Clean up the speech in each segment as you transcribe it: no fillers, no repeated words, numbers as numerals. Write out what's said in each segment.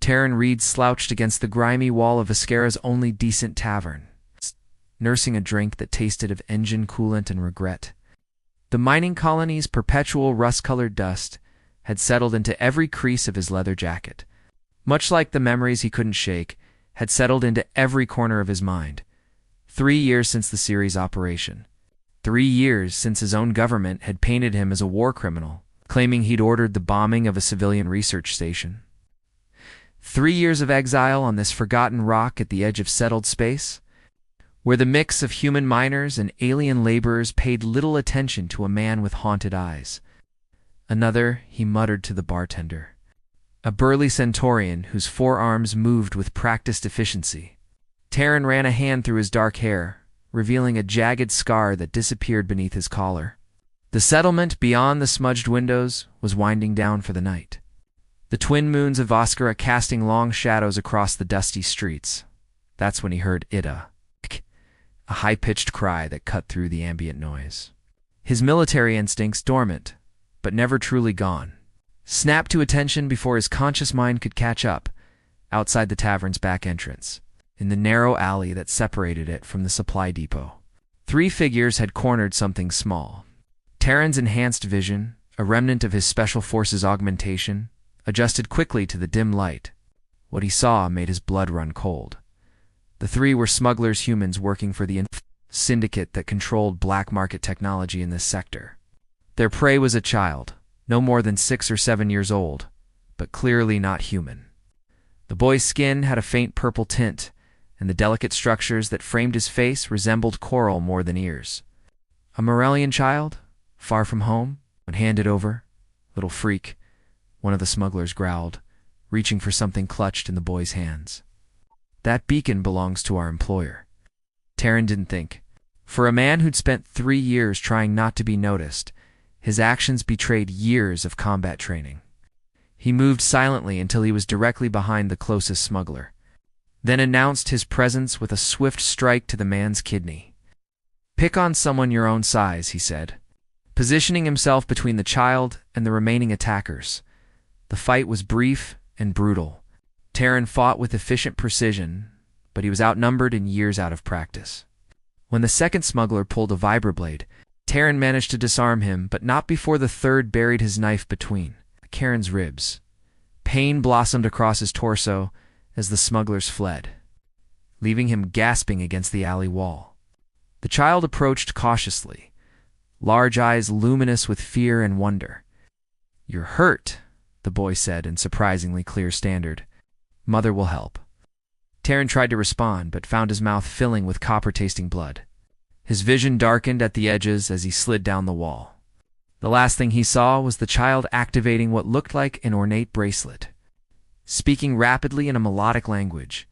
Terran Reed slouched against the grimy wall of Viscera's only decent tavern, nursing a drink that tasted of engine coolant and regret. The mining colony's perpetual rust-colored dust had settled into every crease of his leather jacket. Much like the memories he couldn't shake, had settled into every corner of his mind. 3 years since the series' operation. 3 years since his own government had painted him as a war criminal, claiming he'd ordered the bombing of a civilian research station. 3 years of exile on this forgotten rock at the edge of settled space, where the mix of human miners and alien laborers paid little attention to a man with haunted eyes. Another, he muttered to the bartender. A burly centaurian whose forearms moved with practiced efficiency. Terran ran a hand through his dark hair, revealing a jagged scar that disappeared beneath his collar. The settlement beyond the smudged windows was winding down for the night. The twin moons of Viscera casting long shadows across the dusty streets. That's when he heard Ida, a high-pitched cry that cut through the ambient noise. His military instincts dormant, but never truly gone, snapped to attention before his conscious mind could catch up, outside the tavern's back entrance, in the narrow alley that separated it from the supply depot. 3 figures had cornered something small. Terran's enhanced vision, a remnant of his special forces augmentation, adjusted quickly to the dim light. What he saw made his blood run cold. The 3 were smugglers' humans working for the syndicate that controlled black market technology in this sector. Their prey was a child, no more than 6 or 7 years old, but clearly not human. The boy's skin had a faint purple tint, and the delicate structures that framed his face resembled coral more than ears. A Morellian child, far from home, when handed over. Little freak, one of the smugglers growled, reaching for something clutched in the boy's hands. That beacon belongs to our employer. Terran didn't think. For a man who'd spent 3 years trying not to be noticed, his actions betrayed years of combat training. He moved silently until he was directly behind the closest smuggler, then announced his presence with a swift strike to the man's kidney. "Pick on someone your own size," he said, positioning himself between the child and the remaining attackers. The fight was brief and brutal. Terran fought with efficient precision, but he was outnumbered and years out of practice. When the second smuggler pulled a vibroblade, Terran managed to disarm him, but not before the third buried his knife between Karen's ribs. Pain blossomed across his torso as the smugglers fled, leaving him gasping against the alley wall. The child approached cautiously, large eyes luminous with fear and wonder. "You're hurt," the boy said in surprisingly clear standard. "Mother will help." Terran tried to respond, but found his mouth filling with copper-tasting blood. His vision darkened at the edges as he slid down the wall. The last thing he saw was the child activating what looked like an ornate bracelet, speaking rapidly in a melodic language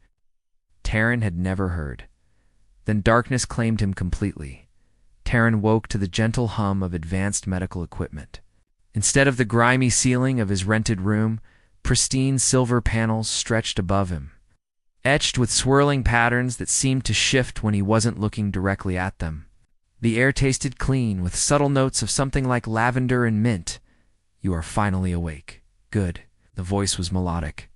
Terran had never heard. Then darkness claimed him completely. Terran woke to the gentle hum of advanced medical equipment. Instead of the grimy ceiling of his rented room, pristine silver panels stretched above him, etched with swirling patterns that seemed to shift when he wasn't looking directly at them. The air tasted clean, with subtle notes of something like lavender and mint. "You are finally awake. Good." The voice was melodic.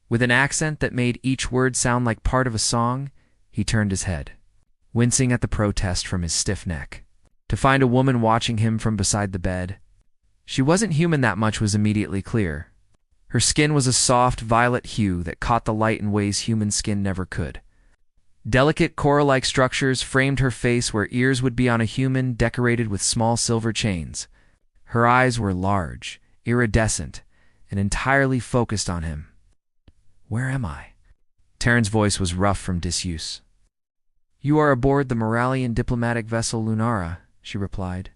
With an accent that made each word sound like part of a song, he turned his head, wincing at the protest from his stiff neck, to find a woman watching him from beside the bed. She wasn't human, that much was immediately clear. Her skin was a soft violet hue that caught the light in ways human skin never could. Delicate coral-like structures framed her face where ears would be on a human, decorated with small silver chains. Her eyes were large, iridescent, and entirely focused on him. "Where am I?" Terran's voice was rough from disuse. "You are aboard the Moralian diplomatic vessel Lunara," she replied,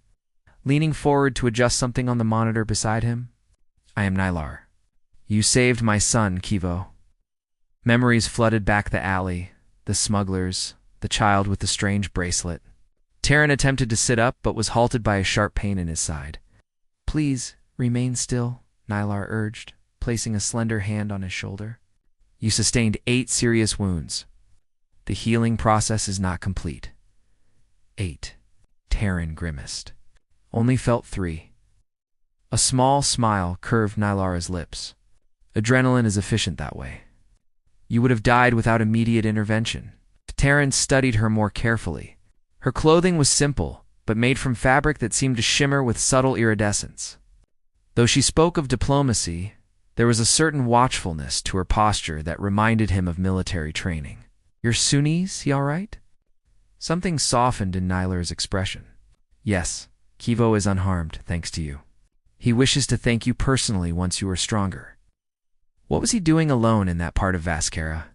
leaning forward to adjust something on the monitor beside him. "I am Nylar. You saved my son, Kivo." Memories flooded back the alley, the smugglers, the child with the strange bracelet. Terran attempted to sit up, but was halted by a sharp pain in his side. "Please, remain still," Nylar urged, placing a slender hand on his shoulder. "You sustained 8 serious wounds. The healing process is not complete." 8. Terran grimaced. "Only felt 3. A small smile curved Nylara's lips. "Adrenaline is efficient that way." You would have died without immediate intervention. Taryn studied her more carefully. Her clothing was simple, but made from fabric that seemed to shimmer with subtle iridescence. Though she spoke of diplomacy, there was a certain watchfulness to her posture that reminded him of military training. "Your Sunnis, he all right?" Something softened in Nylar's expression. "Yes, Kivo is unharmed, thanks to you. He wishes to thank you personally once you are stronger." What was he doing alone in that part of Vaskera?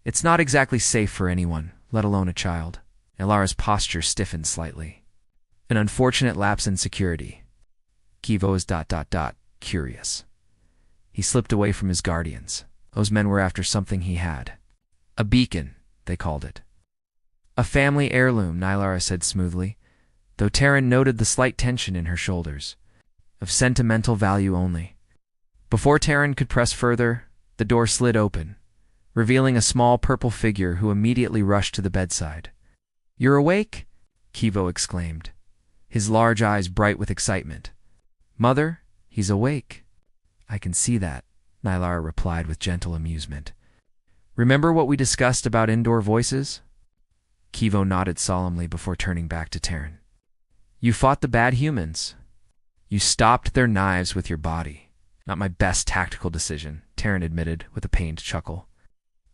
It's not exactly safe for anyone, let alone a child. Nylara's posture stiffened slightly. An unfortunate lapse in security. Kivo is curious. He slipped away from his guardians. Those men were after something he had. A beacon, they called it. "A family heirloom," Nylara said smoothly, though Taryn noted the slight tension in her shoulders. "Of sentimental value only." Before Taryn could press further, the door slid open, revealing a small purple figure who immediately rushed to the bedside. "You're awake?" Kivo exclaimed, his large eyes bright with excitement. "Mother, he's awake." "I can see that," Nylara replied with gentle amusement. "Remember what we discussed about indoor voices?" Kivo nodded solemnly before turning back to Taryn. "You fought the bad humans. You stopped their knives with your body. Not my best tactical decision," Taryn admitted with a pained chuckle.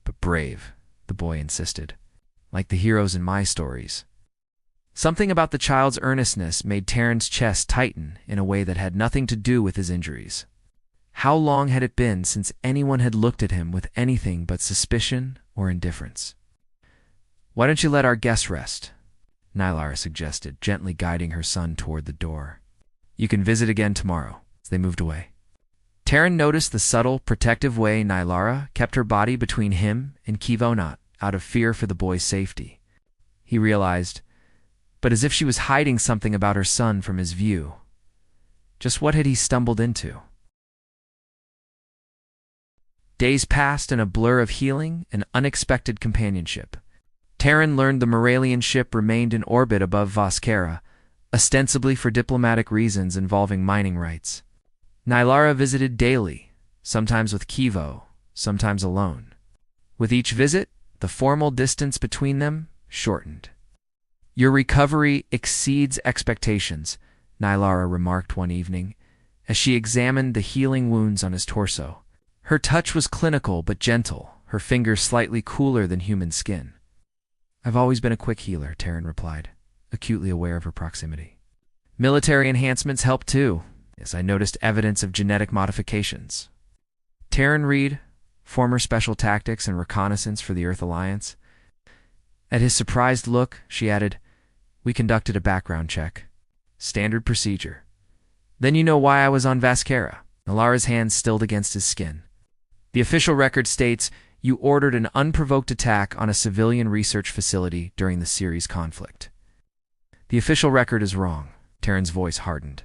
"But brave," the boy insisted, "like the heroes in my stories." Something about the child's earnestness made Taryn's chest tighten in a way that had nothing to do with his injuries. How long had it been since anyone had looked at him with anything but suspicion or indifference? "Why don't you let our guests rest?" Nylara suggested, gently guiding her son toward the door. "You can visit again tomorrow." As they moved away, Taryn noticed the subtle, protective way Nylara kept her body between him and Kivonot out of fear for the boy's safety. He realized, but as if she was hiding something about her son from his view. Just what had he stumbled into? Days passed in a blur of healing and unexpected companionship. Taryn learned the Moralian ship remained in orbit above Vaskera, ostensibly for diplomatic reasons involving mining rights. Nylara visited daily, sometimes with Kivo, sometimes alone. With each visit, the formal distance between them shortened. "Your recovery exceeds expectations," Nylara remarked one evening, as she examined the healing wounds on his torso. Her touch was clinical but gentle, her fingers slightly cooler than human skin. "I've always been a quick healer," Taryn replied, acutely aware of her proximity. "Military enhancements help too. Yes, I noticed evidence of genetic modifications." Taryn Reed, former Special Tactics and Reconnaissance for the Earth Alliance. At his surprised look, she added, "We conducted a background check. Standard procedure." "Then you know why I was on Vaskera." Nylara's hand stilled against his skin. "The official record states you ordered an unprovoked attack on a civilian research facility during the Ceres conflict." "The official record is wrong." Taryn's voice hardened.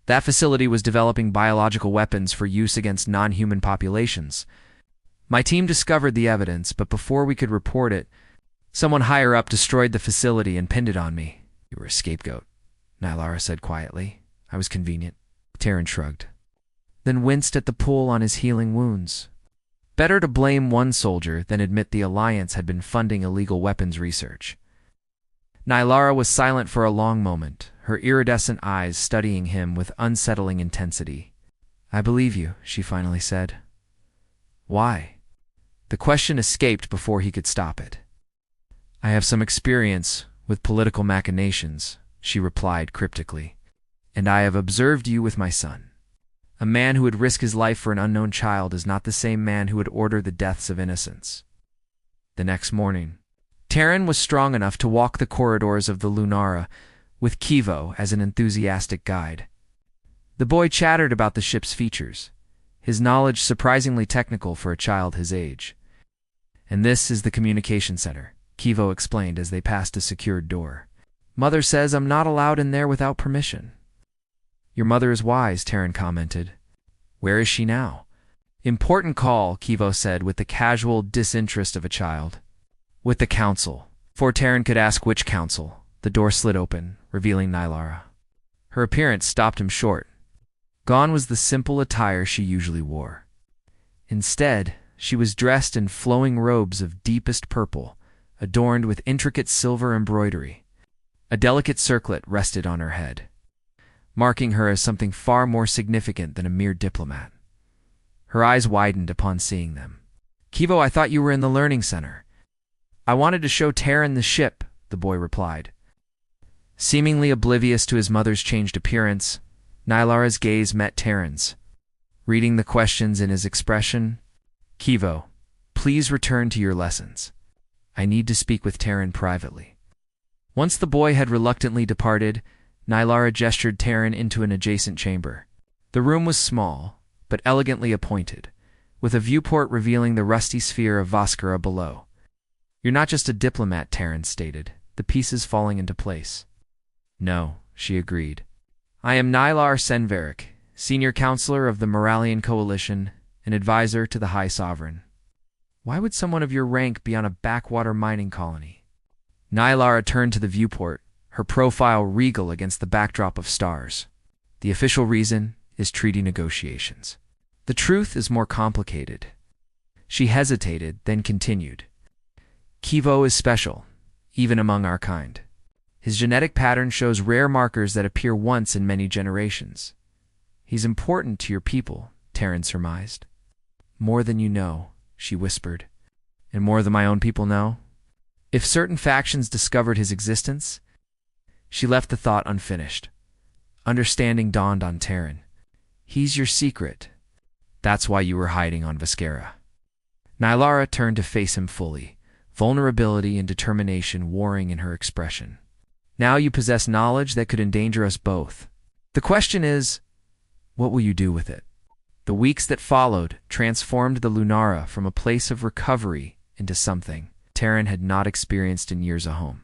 "That facility was developing biological weapons for use against non-human populations. My team discovered the evidence, but before we could report it, someone higher up destroyed the facility and pinned it on me." "You were a scapegoat," Nylara said quietly. "I was convenient." Taryn shrugged, then winced at the pull on his healing wounds. Better to blame one soldier than admit the Alliance had been funding illegal weapons research. Nylara was silent for a long moment, her iridescent eyes studying him with unsettling intensity. "I believe you," she finally said. "Why?" The question escaped before he could stop it. "I have some experience with political machinations," she replied cryptically, "and I have observed you with my son. A man who would risk his life for an unknown child is not the same man who would order the deaths of innocents." The next morning, Taryn was strong enough to walk the corridors of the Lunara with Kivo as an enthusiastic guide. The boy chattered about the ship's features, his knowledge surprisingly technical for a child his age. "And this is the communication center," Kivo explained as they passed a secured door. "Mother says I'm not allowed in there without permission." "Your mother is wise," Taryn commented. "Where is she now?" "Important call," Kivo said with the casual disinterest of a child. "With the council." Before Taryn could ask which council, the door slid open, revealing Nylara. Her appearance stopped him short. Gone was the simple attire she usually wore. Instead, She was dressed in flowing robes of deepest purple, adorned with intricate silver embroidery. A delicate circlet rested on her head, marking her as something far more significant than a mere diplomat. Her eyes widened upon seeing them. "Kivo, I thought you were in the learning center." "I wanted to show Terran the ship," the boy replied. Seemingly oblivious to his mother's changed appearance, Nylara's gaze met Terran's. Reading the questions in his expression, "Kivo, please return to your lessons. I need to speak with Terran privately." Once the boy had reluctantly departed, Nylara gestured Terran into an adjacent chamber. The room was small, but elegantly appointed, with a viewport revealing the rusty sphere of Voskara below. "You're not just a diplomat," Terran stated, the pieces falling into place. "No," she agreed. "I am Nylar Senvarik, senior counselor of the Moralian Coalition and advisor to the High Sovereign." "Why would someone of your rank be on a backwater mining colony?" Nylara turned to the viewport, her profile regal against the backdrop of stars. "The official reason is treaty negotiations. The truth is more complicated." She hesitated, then continued. "Kivo is special, even among our kind. His genetic pattern shows rare markers that appear once in many generations. He's important to your people," Terran surmised. "More than you know," she whispered. "And more than my own people know? If certain factions discovered his existence..." She left the thought unfinished. Understanding dawned on Terran. "He's your secret. That's why you were hiding on Voskara." Nylara turned to face him fully, vulnerability and determination warring in her expression. "Now you possess knowledge that could endanger us both. The question is, what will you do with it?" The weeks that followed transformed the Lunara from a place of recovery into something Terran had not experienced in years at home.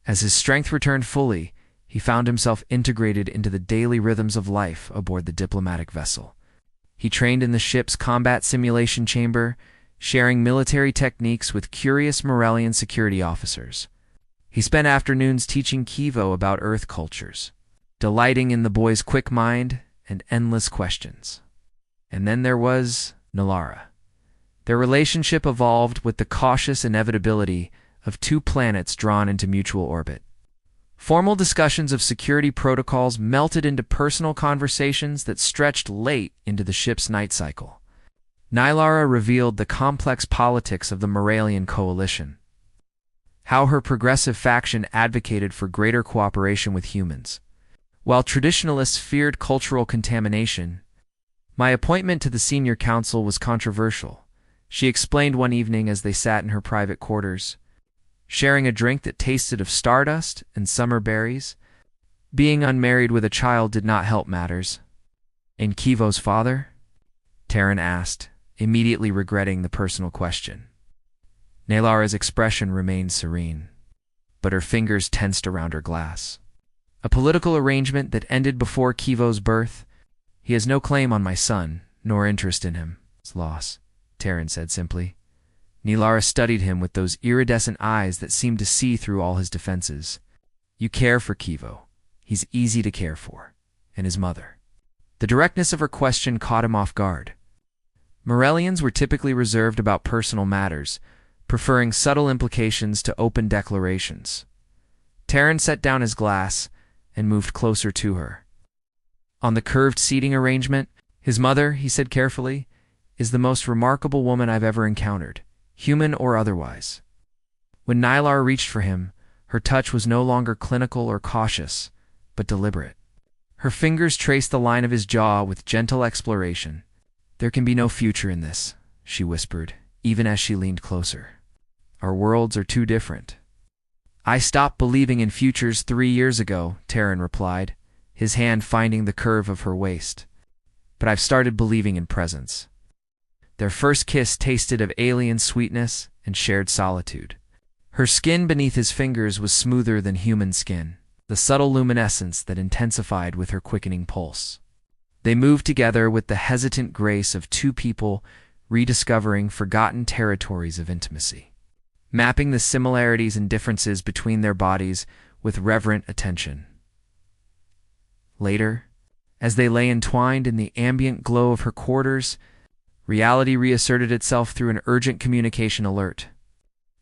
As his strength returned fully, he found himself integrated into the daily rhythms of life aboard the diplomatic vessel. He trained in the ship's combat simulation chamber, sharing military techniques with curious Morellian security officers. He spent afternoons teaching Kivo about Earth cultures, delighting in the boy's quick mind and endless questions. And then there was Nylara. Their relationship evolved with the cautious inevitability of two planets drawn into mutual orbit. Formal discussions of security protocols melted into personal conversations that stretched late into the ship's night cycle. Nylara revealed the complex politics of the Moralian Coalition, how her progressive faction advocated for greater cooperation with humans, while traditionalists feared cultural contamination. "My appointment to the senior council was controversial," she explained one evening as they sat in her private quarters, sharing a drink that tasted of stardust and summer berries. Being unmarried with a child did not help matters. "And Kivo's father?" Terran asked, immediately regretting the personal question. Nylara's expression remained serene, but her fingers tensed around her glass. "A political arrangement that ended before Kivo's birth. He has no claim on my son, nor interest in him. It's loss," Terran said simply. Nylara studied him with those iridescent eyes that seemed to see through all his defenses. "You care for Kivo. He's easy to care for. And his mother." The directness of her question caught him off guard. Morellians were typically reserved about personal matters, preferring subtle implications to open declarations. Terran set down his glass and moved closer to her. "On the curved seating arrangement, his mother," he said carefully, "is the most remarkable woman I've ever encountered, human or otherwise." When Nylar reached for him, her touch was no longer clinical or cautious, but deliberate. Her fingers traced the line of his jaw with gentle exploration. "There can be no future in this," she whispered, even as she leaned closer. "Our worlds are too different." "I stopped believing in futures 3 years ago," Terran replied, his hand finding the curve of her waist. "But I've started believing in presence." Their first kiss tasted of alien sweetness and shared solitude. Her skin beneath his fingers was smoother than human skin, the subtle luminescence that intensified with her quickening pulse. They moved together with the hesitant grace of two people rediscovering forgotten territories of intimacy, mapping the similarities and differences between their bodies with reverent attention. Later, as they lay entwined in the ambient glow of her quarters, Reality reasserted itself through an urgent communication alert.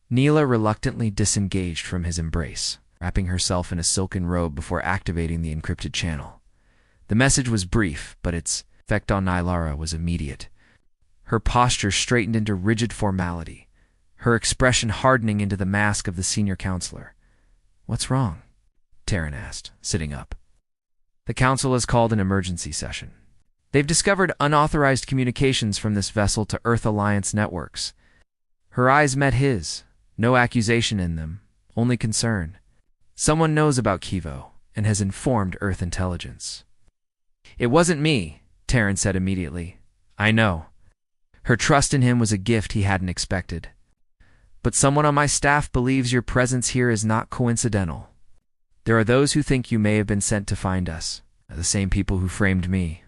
Neela reluctantly disengaged from his embrace, wrapping herself in a silken robe before activating the encrypted channel. The message was brief, but its effect on Nylara was immediate. Her posture straightened into rigid formality, her expression hardening into the mask of the senior counselor. "What's wrong?" Terran asked, sitting up. "The council has called an emergency session. They've discovered unauthorized communications from this vessel to Earth Alliance networks." Her eyes met his, no accusation in them, only concern. "Someone knows about Kivo and has informed Earth intelligence." "It wasn't me," Terran said immediately. "I know." Her trust in him was a gift he hadn't expected. "But someone on my staff believes your presence here is not coincidental. There are those who think you may have been sent to find us, the same people who framed me."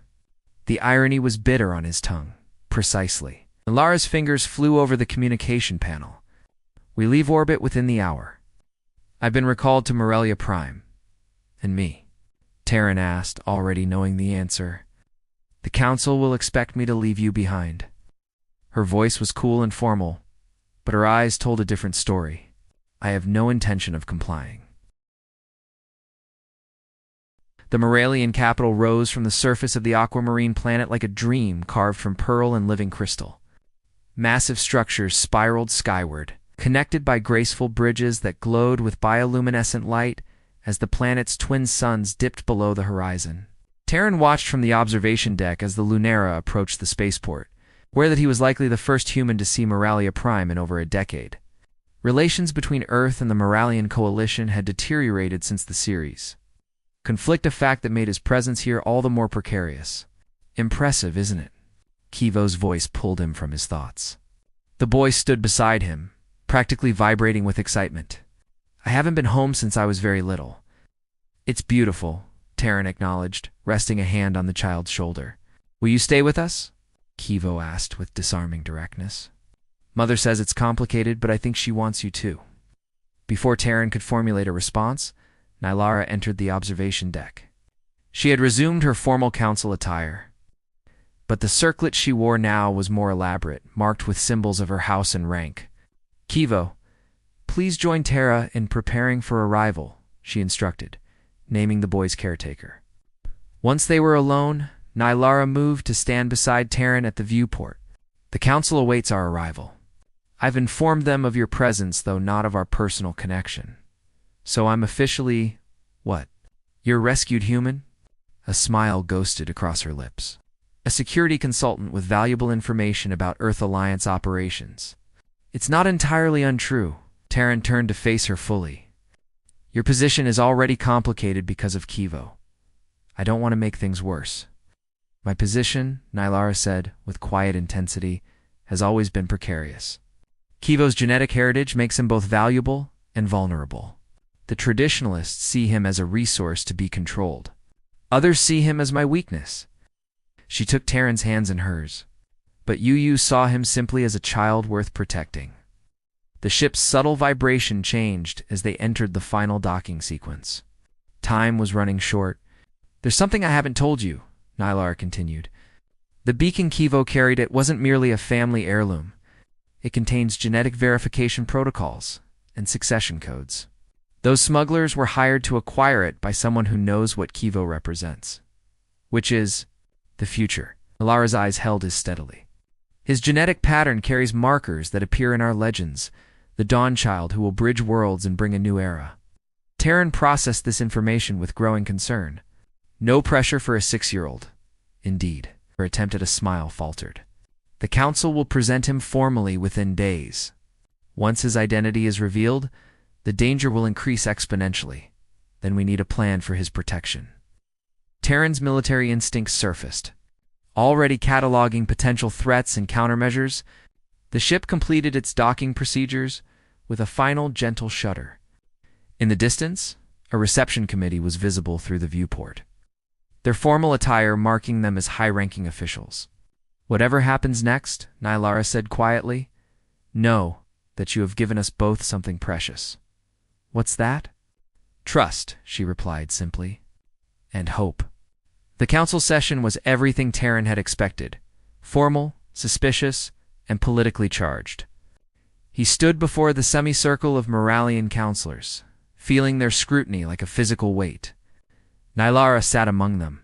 The irony was bitter on his tongue. Precisely. Lara's fingers flew over the communication panel. "We leave orbit within the hour. I've been recalled to Morelia Prime." "And me?" Terran asked, already knowing the answer. "The council will expect me to leave you behind." Her voice was cool and formal, but her eyes told a different story. "I have no intention of complying." The Moralian capital rose from the surface of the aquamarine planet like a dream carved from pearl and living crystal. Massive structures spiraled skyward, connected by graceful bridges that glowed with bioluminescent light as the planet's twin suns dipped below the horizon. Terran watched from the observation deck as the Lunara approached the spaceport, aware that he was likely the first human to see Moralia Prime in over a decade. Relations between Earth and the Moralian coalition had deteriorated since the series. Conflict, a fact that made his presence here all the more precarious. "Impressive, isn't it?" Kivo's voice pulled him from his thoughts. The boy stood beside him, practically vibrating with excitement. "I haven't been home since I was very little." "It's beautiful," Terran acknowledged, resting a hand on the child's shoulder. "Will you stay with us?" Kivo asked with disarming directness. "Mother says it's complicated, but I think she wants you too." Before Terran could formulate a response, Nylara entered the observation deck. She had resumed her formal council attire, but the circlet she wore now was more elaborate, marked with symbols of her house and rank. "Kivo, please join Terra in preparing for arrival," she instructed, naming the boy's caretaker. Once they were alone, Nylara moved to stand beside Terran at the viewport. "The council awaits our arrival. I've informed them of your presence, though not of our personal connection. So I'm officially, what? Your rescued human?" A smile ghosted across her lips. "A security consultant with valuable information about Earth Alliance operations." "It's not entirely untrue." Terran turned to face her fully. "Your position is already complicated because of Kivo. I don't want to make things worse." "My position," Nylara said, with quiet intensity, "has always been precarious. Kivo's genetic heritage makes him both valuable and vulnerable. The traditionalists see him as a resource to be controlled. Others see him as my weakness." She took Terran's hands in hers. "But you saw him simply as a child worth protecting." The ship's subtle vibration changed as they entered the final docking sequence. Time was running short. "There's something I haven't told you," Nylara continued. "The beacon Kivo carried, it wasn't merely a family heirloom. It contains genetic verification protocols and succession codes. Those smugglers were hired to acquire it by someone who knows what Kivo represents. Which is the future." Nyara's eyes held his steadily. "His genetic pattern carries markers that appear in our legends, the Dawn Child who will bridge worlds and bring a new era." Terran processed this information with growing concern. No pressure for a 6-year-old. Indeed, her attempt at a smile faltered. "The council will present him formally within days. Once his identity is revealed, the danger will increase exponentially. Then we need a plan for his protection." Terran's military instincts surfaced. Already cataloging potential threats and countermeasures, the ship completed its docking procedures with a final gentle shudder. In the distance, a reception committee was visible through the viewport, their formal attire marking them as high-ranking officials. "Whatever happens next," Nylara said quietly, "know that you have given us both something precious." "What's that?" "Trust," she replied simply, "and hope." The council session was everything Terran had expected. Formal, suspicious, and politically charged. He stood before the semicircle of Moralian counselors, feeling their scrutiny like a physical weight. Nylara sat among them,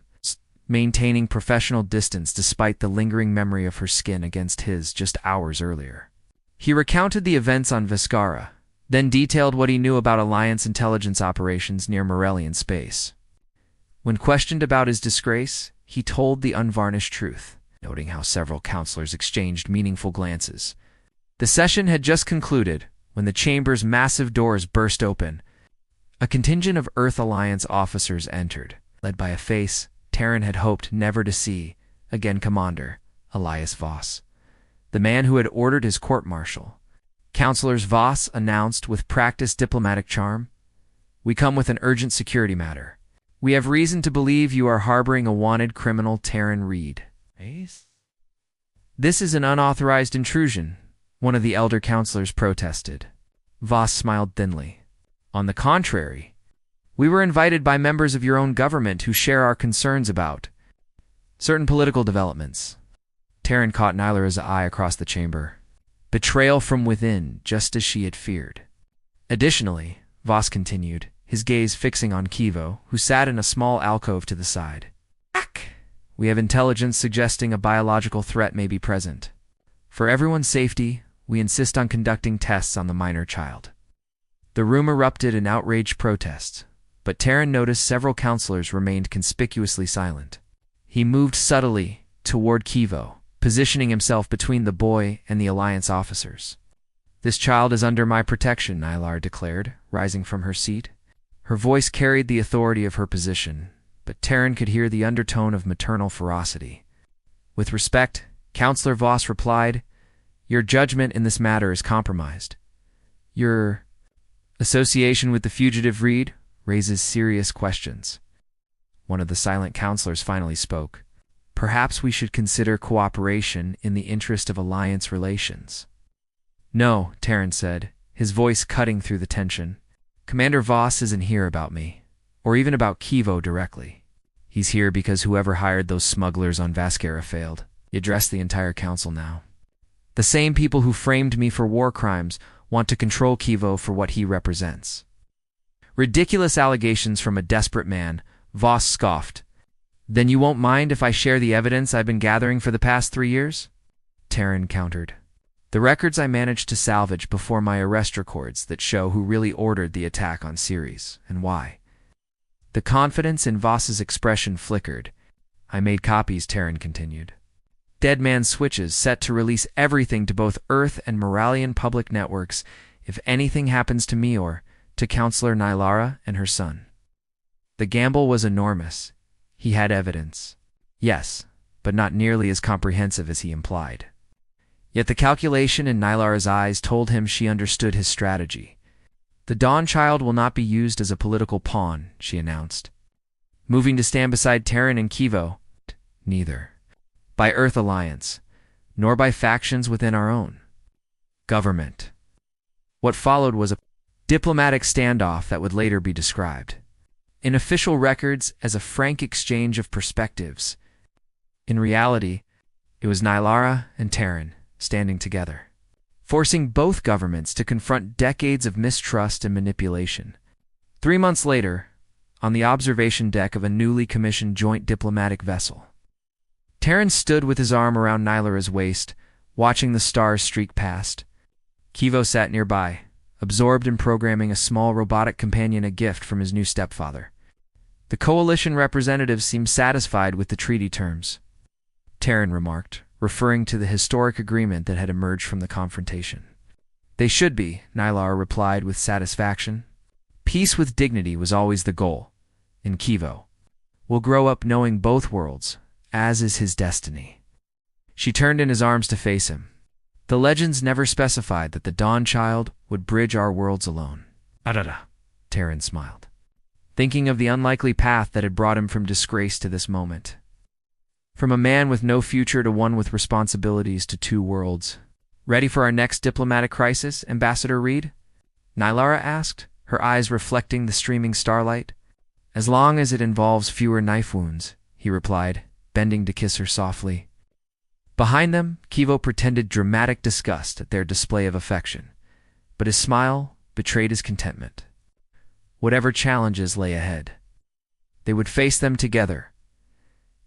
maintaining professional distance despite the lingering memory of her skin against his just hours earlier. He recounted the events on Viscara, then detailed what he knew about Alliance intelligence operations near Morelian space. When questioned about his disgrace, he told the unvarnished truth, noting how several counselors exchanged meaningful glances. The session had just concluded when the chamber's massive doors burst open. A contingent of Earth Alliance officers entered, led by a face Terran had hoped never to see again, Commander Elias Voss, the man who had ordered his court-martial. Counselors, Voss announced with practiced diplomatic charm, "We come with an urgent security matter. We have reason to believe you are harboring a wanted criminal, Terran Reed." "This is an unauthorized intrusion," one of the elder counselors protested. Voss smiled thinly. "On the contrary, we were invited by members of your own government who share our concerns about certain political developments." Terran caught Nylara's eye across the chamber. Betrayal from within, just as she had feared. Additionally, Voss continued, his gaze fixing on Kivo, who sat in a small alcove to the side. "We have intelligence suggesting a biological threat may be present. For everyone's safety, we insist on conducting tests on the minor child." The room erupted in outraged protest, but Terran noticed several counselors remained conspicuously silent. He moved subtly toward Kivo, positioning himself between the boy and the Alliance officers. "This child is under my protection," Nylar declared, rising from her seat. Her voice carried the authority of her position, but Terran could hear the undertone of maternal ferocity. "With respect," Counselor Voss replied, "your judgment in this matter is compromised. Your association with the fugitive Reed raises serious questions." One of the silent counselors finally spoke. "Perhaps we should consider cooperation in the interest of Alliance relations." "No," Terran said, his voice cutting through the tension. "Commander Voss isn't here about me, or even about Kivo directly. He's here because whoever hired those smugglers on Vascara failed." He addressed the entire council now. "The same people who framed me for war crimes want to control Kivo for what he represents." Ridiculous allegations from a desperate man, Voss scoffed. "Then you won't mind if I share the evidence I've been gathering for the past 3 years?" Terran countered. "The records I managed to salvage before my arrest records that show who really ordered the attack on Ceres, and why." The confidence in Voss's expression flickered. "I made copies," Terran continued. "Dead man switches set to release everything to both Earth and Moralian public networks if anything happens to me or to Counselor Nylara and her son." The gamble was enormous. He had evidence. Yes, but not nearly as comprehensive as he implied. Yet the calculation in Nylara's eyes told him she understood his strategy. "The Dawn Child will not be used as a political pawn," she announced. "Moving to stand beside Terran and Kivo? Neither. By Earth Alliance, nor by factions within our own government." What followed was a diplomatic standoff that would later be described in official records as a frank exchange of perspectives. In reality, it was Nylara and Terran standing together, forcing both governments to confront decades of mistrust and manipulation. 3 months later, on the observation deck of a newly commissioned joint diplomatic vessel, Terran stood with his arm around Nylara's waist, watching the stars streak past. Kivo sat nearby, absorbed in programming a small robotic companion, a gift from his new stepfather. The coalition representatives seemed satisfied with the treaty terms, Terran remarked, referring to the historic agreement that had emerged from the confrontation. "They should be," Nylar replied with satisfaction. "Peace with dignity was always the goal. In Kivo will grow up knowing both worlds, as is his destiny." She turned in his arms to face him. "The legends never specified that the Dawn Child would bridge our worlds alone." Terran smiled, thinking of the unlikely path that had brought him from disgrace to this moment. From a man with no future to one with responsibilities to 2 worlds. "Ready for our next diplomatic crisis, Ambassador Reed?" Nylara asked, her eyes reflecting the streaming starlight. "As long as it involves fewer knife wounds," he replied, bending to kiss her softly. Behind them, Kivo pretended dramatic disgust at their display of affection, but his smile betrayed his contentment. Whatever challenges lay ahead, they would face them together,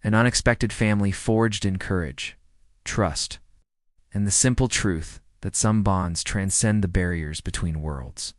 an unexpected family forged in courage, trust, and the simple truth that some bonds transcend the barriers between worlds.